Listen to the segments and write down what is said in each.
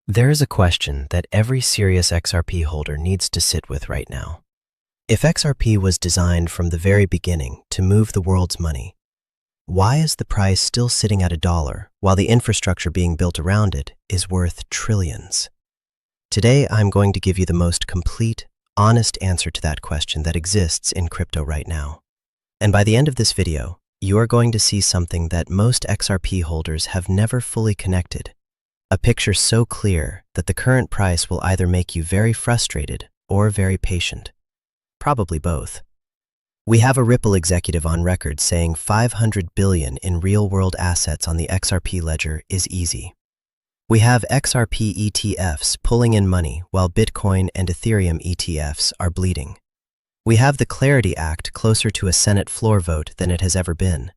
There is a question that every serious XRP holder needs to sit with right now. If XRP was designed from the very beginning to move the world's money, why is the price still sitting at $1 while the infrastructure being built around it is worth trillions? Today, I'm going to give you the most complete, honest answer to that question that exists in crypto right now. And by the end of this video, you are going to see something that most XRP holders have never fully connected. A picture so clear that the current price will either make you very frustrated or very patient. Probably both. We have a Ripple executive on record saying 500 billion in real-world assets on the XRP Ledger is easy. We have XRP ETFs pulling in money while Bitcoin and Ethereum ETFs are bleeding. We have the Clarity Act closer to a Senate floor vote than it has ever been.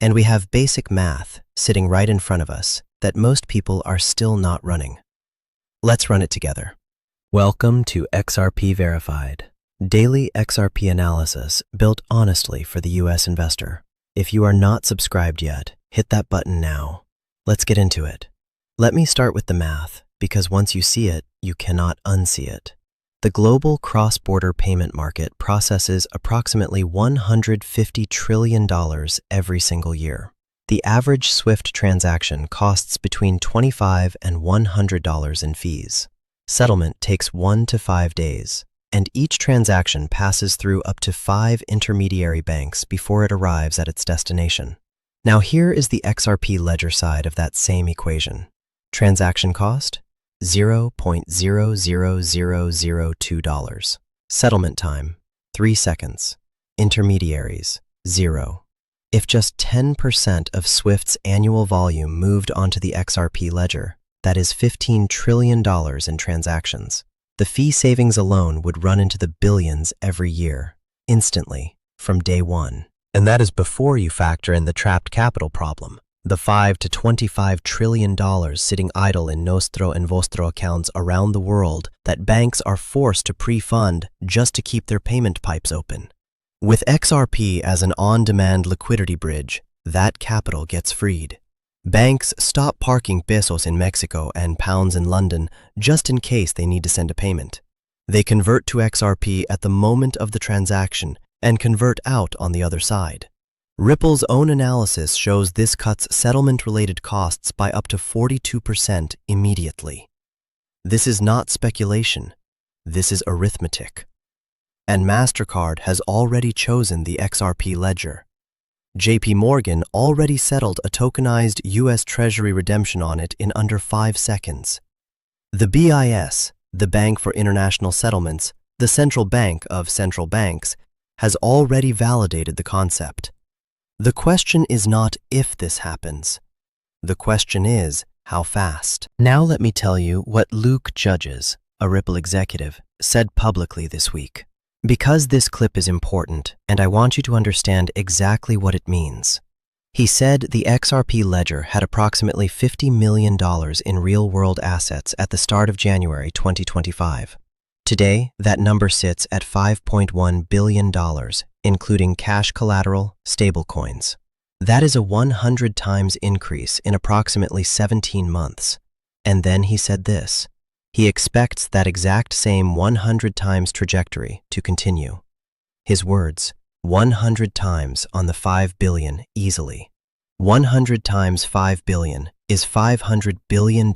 And we have basic math sitting right in front of us that most people are still not running. Let's run it together. Welcome to XRP Verified, daily XRP analysis built honestly for the US investor. If you are not subscribed yet, hit that button now. Let's get into it. Let me start with the math, because once you see it, you cannot unsee it. The global cross-border payment market processes approximately $150 trillion every single year. The average SWIFT transaction costs between $25 and $100 in fees. Settlement takes 1 to 5 days, and each transaction passes through up to 5 intermediary banks before it arrives at its destination. Now here is the XRP Ledger side of that same equation. Transaction cost? $0.00002. Settlement time? 3 seconds. Intermediaries? 0. If just 10% of SWIFT's annual volume moved onto the XRP Ledger, that is $15 trillion in transactions. The fee savings alone would run into the billions every year, instantly, from day one. And that is before you factor in the trapped capital problem, the $5 to $25 trillion sitting idle in Nostro and Vostro accounts around the world that banks are forced to pre-fund just to keep their payment pipes open. With XRP as an on-demand liquidity bridge, that capital gets freed. Banks stop parking pesos in Mexico and pounds in London just in case they need to send a payment. They convert to XRP at the moment of the transaction and convert out on the other side. Ripple's own analysis shows this cuts settlement-related costs by up to 42% immediately. This is not speculation. This is arithmetic. And MasterCard has already chosen the XRP Ledger. JP Morgan already settled a tokenized US Treasury redemption on it in under 5 seconds. The BIS, the Bank for International Settlements, the central bank of central banks, has already validated the concept. The question is not if this happens. The question is how fast. Now let me tell you what Luke Judges, a Ripple executive, said publicly this week. Because this clip is important, and I want you to understand exactly what it means. He said the XRP Ledger had approximately $50 million in real-world assets at the start of January 2025. Today, that number sits at $5.1 billion, including cash collateral, stablecoins. That is a 100 times increase in approximately 17 months. And then he said this. He expects that exact same 100 times trajectory to continue. His words, 100 times on the 5 billion easily. 100 times 5 billion is $500 billion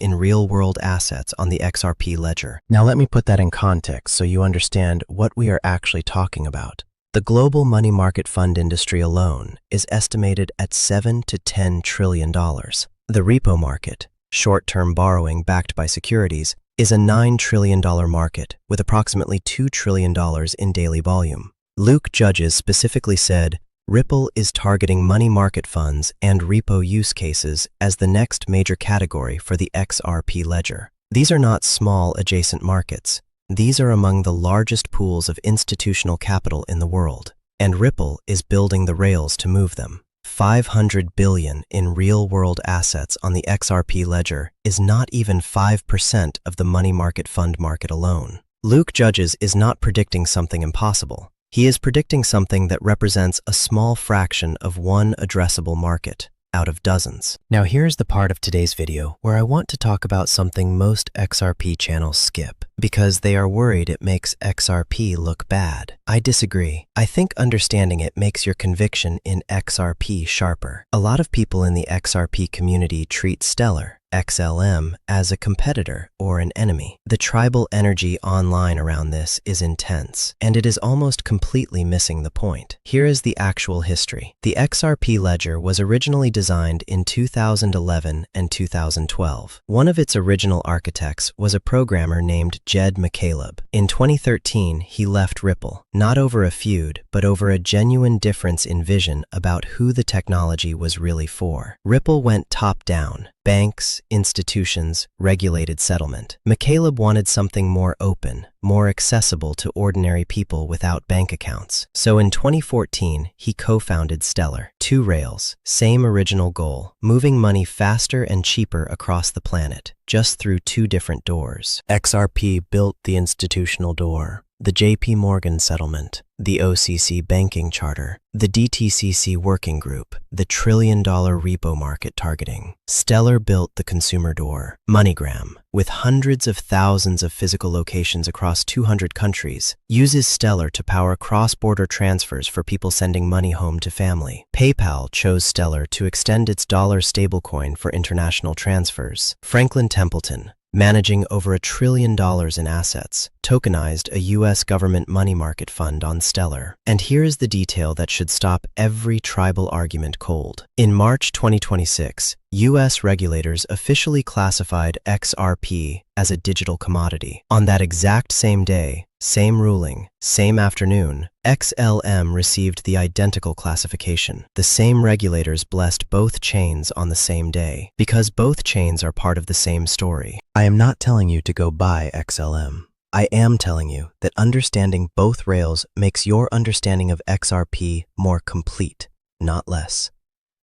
in real-world assets on the XRP Ledger. Now let me put that in context so you understand what we are actually talking about. The global money market fund industry alone is estimated at $7 to $10 trillion. The repo market, short-term borrowing backed by securities, is a $9 trillion market with approximately $2 trillion in daily volume. Luke Judges specifically said, Ripple is targeting money market funds and repo use cases as the next major category for the XRP Ledger. These are not small adjacent markets. These are among the largest pools of institutional capital in the world, and Ripple is building the rails to move them. 500 billion in real-world assets on the XRP Ledger is not even 5% of the money market fund market alone. Luke Judges is not predicting something impossible. He is predicting something that represents a small fraction of one addressable market. out of dozens. Now here's the part of today's video where I want to talk about something most XRP channels skip, because they are worried it makes XRP look bad. I disagree. I think understanding it makes your conviction in XRP sharper. A lot of people in the XRP community treat Stellar, XLM, as a competitor or an enemy. The tribal energy online around this is intense, and it is almost completely missing the point. Here is the actual history. The XRP Ledger was originally designed in 2011 and 2012. One of its original architects was a programmer named Jed McCaleb. In 2013, he left Ripple, not over a feud, but over a genuine difference in vision about who the technology was really for. Ripple went top-down. Banks, institutions, regulated settlement. McCaleb wanted something more open, more accessible to ordinary people without bank accounts. So in 2014, he co-founded Stellar. 2 rails, same original goal, moving money faster and cheaper across the planet, just through 2 different doors. XRP built the institutional door, the JP Morgan settlement, the OCC banking charter, the DTCC working group, the trillion-dollar repo market targeting. Stellar built the consumer door, MoneyGram, with hundreds of thousands of physical locations across 200 countries, uses Stellar to power cross-border transfers for people sending money home to family. PayPal chose Stellar to extend its dollar stablecoin for international transfers. Franklin Templeton, managing over $1 trillion in assets, tokenized a U.S. government money market fund on Stellar. And here is the detail that should stop every tribal argument cold. In March 2026, U.S. regulators officially classified XRP as a digital commodity. On that exact same day, same ruling, same afternoon, XLM received the identical classification. The same regulators blessed both chains on the same day, because both chains are part of the same story. I am not telling you to go buy XLM. I am telling you that understanding both rails makes your understanding of XRP more complete, not less.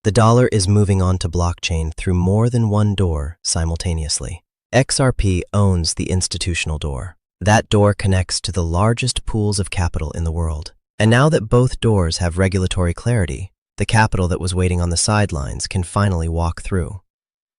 The dollar is moving on to blockchain through more than one door simultaneously. XRP owns the institutional door. That door connects to the largest pools of capital in the world. And now that both doors have regulatory clarity, the capital that was waiting on the sidelines can finally walk through.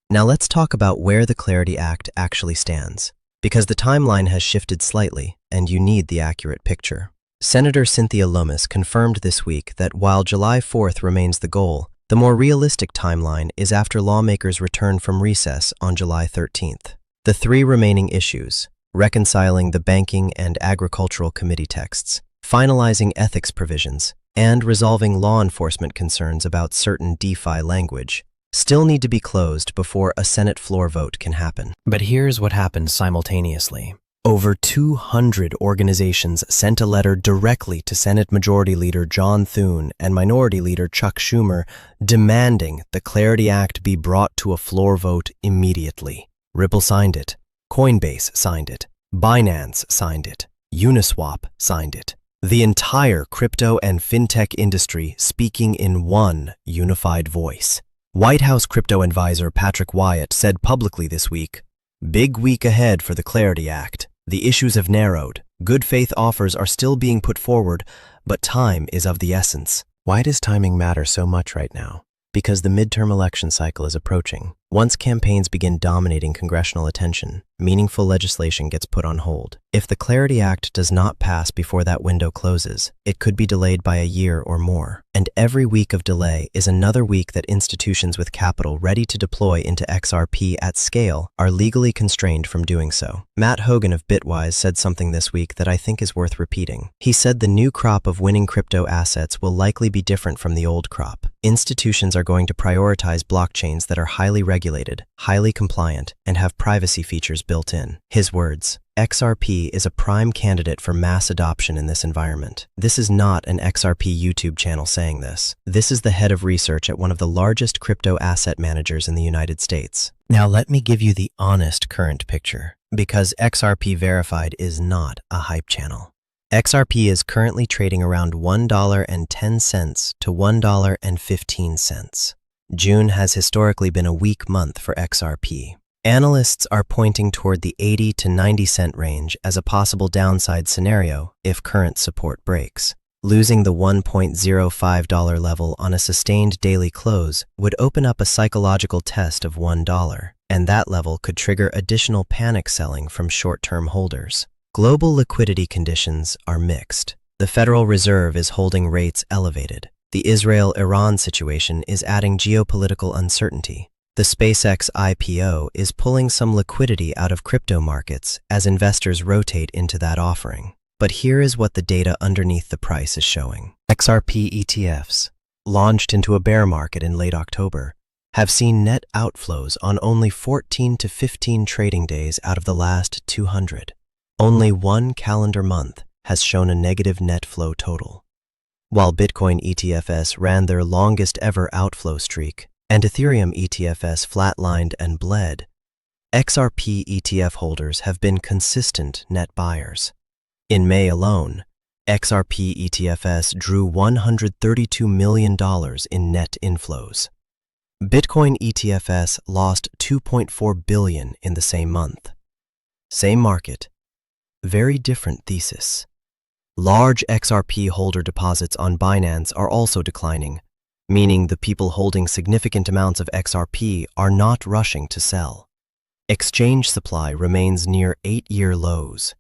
Now let's talk about where the Clarity Act actually stands, because the timeline has shifted slightly, and you need the accurate picture. Senator Cynthia Lummis confirmed this week that while July 4th remains the goal, the more realistic timeline is after lawmakers return from recess on July 13th. The 3 remaining issues: reconciling the banking and agricultural committee texts, finalizing ethics provisions, and resolving law enforcement concerns about certain DeFi language, still need to be closed before a Senate floor vote can happen. But here's what happened simultaneously. Over 200 organizations sent a letter directly to Senate Majority Leader John Thune and Minority Leader Chuck Schumer demanding the Clarity Act be brought to a floor vote immediately. Ripple signed it. Coinbase signed it. Binance signed it. Uniswap signed it. The entire crypto and fintech industry speaking in one unified voice. White House crypto advisor Patrick Wyatt said publicly this week, "Big week ahead for the Clarity Act. The issues have narrowed. Good faith offers are still being put forward, but time is of the essence." Why does timing matter so much right now? Because the midterm election cycle is approaching. Once campaigns begin dominating congressional attention, meaningful legislation gets put on hold. If the Clarity Act does not pass before that window closes, it could be delayed by a year or more. And every week of delay is another week that institutions with capital ready to deploy into XRP at scale are legally constrained from doing so. Matt Hogan of Bitwise said something this week that I think is worth repeating. He said the new crop of winning crypto assets will likely be different from the old crop. Institutions are going to prioritize blockchains that are highly regulated, highly compliant, and have privacy features built in. His words, XRP is a prime candidate for mass adoption in this environment. This is not an XRP YouTube channel saying this. This is the head of research at one of the largest crypto asset managers in the United States. Now let me give you the honest current picture, because XRP Verified is not a hype channel. XRP is currently trading around $1.10 to $1.15. June has historically been a weak month for XRP. Analysts are pointing toward the 80 to 90 cent range as a possible downside scenario if current support breaks. Losing the $1.05 level on a sustained daily close would open up a psychological test of $1, and that level could trigger additional panic selling from short-term holders. Global liquidity conditions are mixed. The Federal Reserve is holding rates elevated. The Israel-Iran situation is adding geopolitical uncertainty. The SpaceX IPO is pulling some liquidity out of crypto markets as investors rotate into that offering. But here is what the data underneath the price is showing. XRP ETFs, launched into a bear market in late October, have seen net outflows on only 14 to 15 trading days out of the last 200. Only one calendar month has shown a negative net flow total. While Bitcoin ETFs ran their longest ever outflow streak and Ethereum ETFs flatlined and bled, XRP ETF holders have been consistent net buyers. In May alone, XRP ETFs drew $132 million in net inflows. Bitcoin ETFs lost $2.4 billion in the same month. Same market, very different thesis. Large XRP holder deposits on Binance are also declining, meaning the people holding significant amounts of XRP are not rushing to sell. Exchange supply remains near 8-year lows.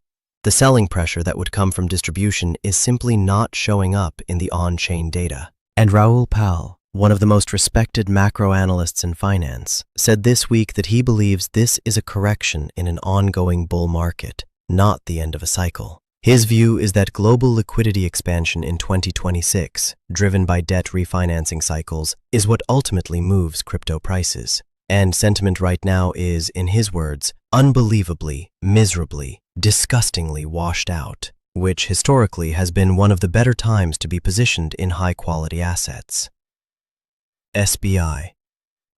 The selling pressure that would come from distribution is simply not showing up in the on-chain data. And Raoul Pal, one of the most respected macro analysts in finance, said this week that he believes this is a correction in an ongoing bull market, not the end of a cycle. His view is that global liquidity expansion in 2026, driven by debt refinancing cycles, is what ultimately moves crypto prices. And sentiment right now is, in his words, unbelievably, miserably, disgustingly washed out, which historically has been one of the better times to be positioned in high-quality assets. SBI.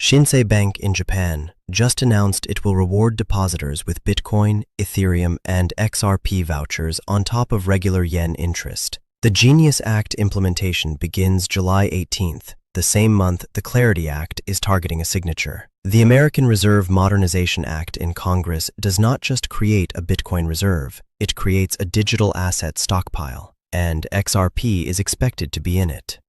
Shinsei Bank in Japan just announced it will reward depositors with Bitcoin, Ethereum, and XRP vouchers on top of regular yen interest. The Genius Act implementation begins July 18th, the same month the Clarity Act is targeting a signature. The American Reserve Modernization Act in Congress does not just create a Bitcoin reserve, it creates a digital asset stockpile, and XRP is expected to be in it.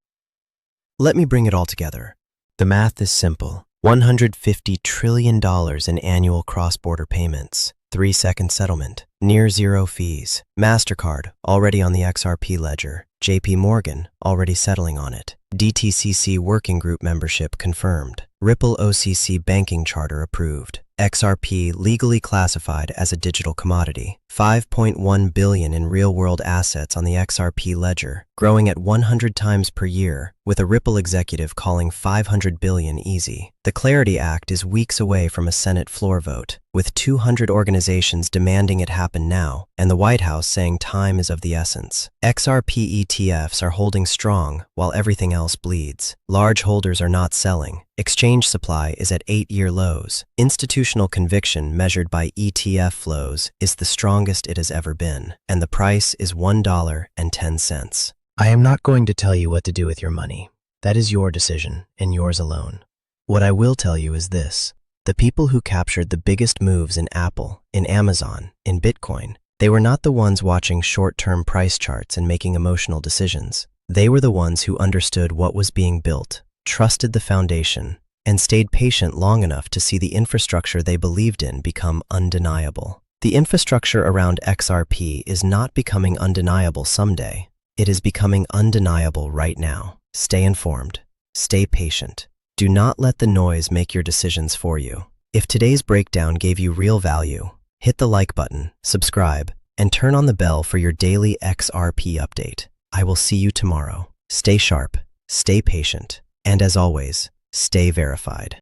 Let me bring it all together. The math is simple. $150 trillion in annual cross-border payments, 3-second settlement, near zero fees. MasterCard, already on the XRP Ledger. JP Morgan, already settling on it. DTCC Working Group membership confirmed. Ripple OCC banking charter approved. XRP legally classified as a digital commodity. $5.1 billion in real-world assets on the XRP Ledger, growing at 100 times per year, with a Ripple executive calling $500 billion easy. The Clarity Act is weeks away from a Senate floor vote, with 200 organizations demanding it happen now, and the White House saying time is of the essence. XRP ETFs are holding strong while everything else bleeds. Large holders are not selling. Exchange supply is at 8-year lows. Institutional conviction measured by ETF flows is the strongest it has ever been, and the price is $1.10. I am not going to tell you what to do with your money. That is your decision, and yours alone. What I will tell you is this. The people who captured the biggest moves in Apple, in Amazon, in Bitcoin, they were not the ones watching short-term price charts and making emotional decisions. They were the ones who understood what was being built, trusted the foundation, and stayed patient long enough to see the infrastructure they believed in become undeniable. The infrastructure around XRP is not becoming undeniable someday. It is becoming undeniable right now. Stay informed. Stay patient. Do not let the noise make your decisions for you. If today's breakdown gave you real value, hit the like button, subscribe, and turn on the bell for your daily XRP update. I will see you tomorrow. Stay sharp, stay patient, and as always, stay verified.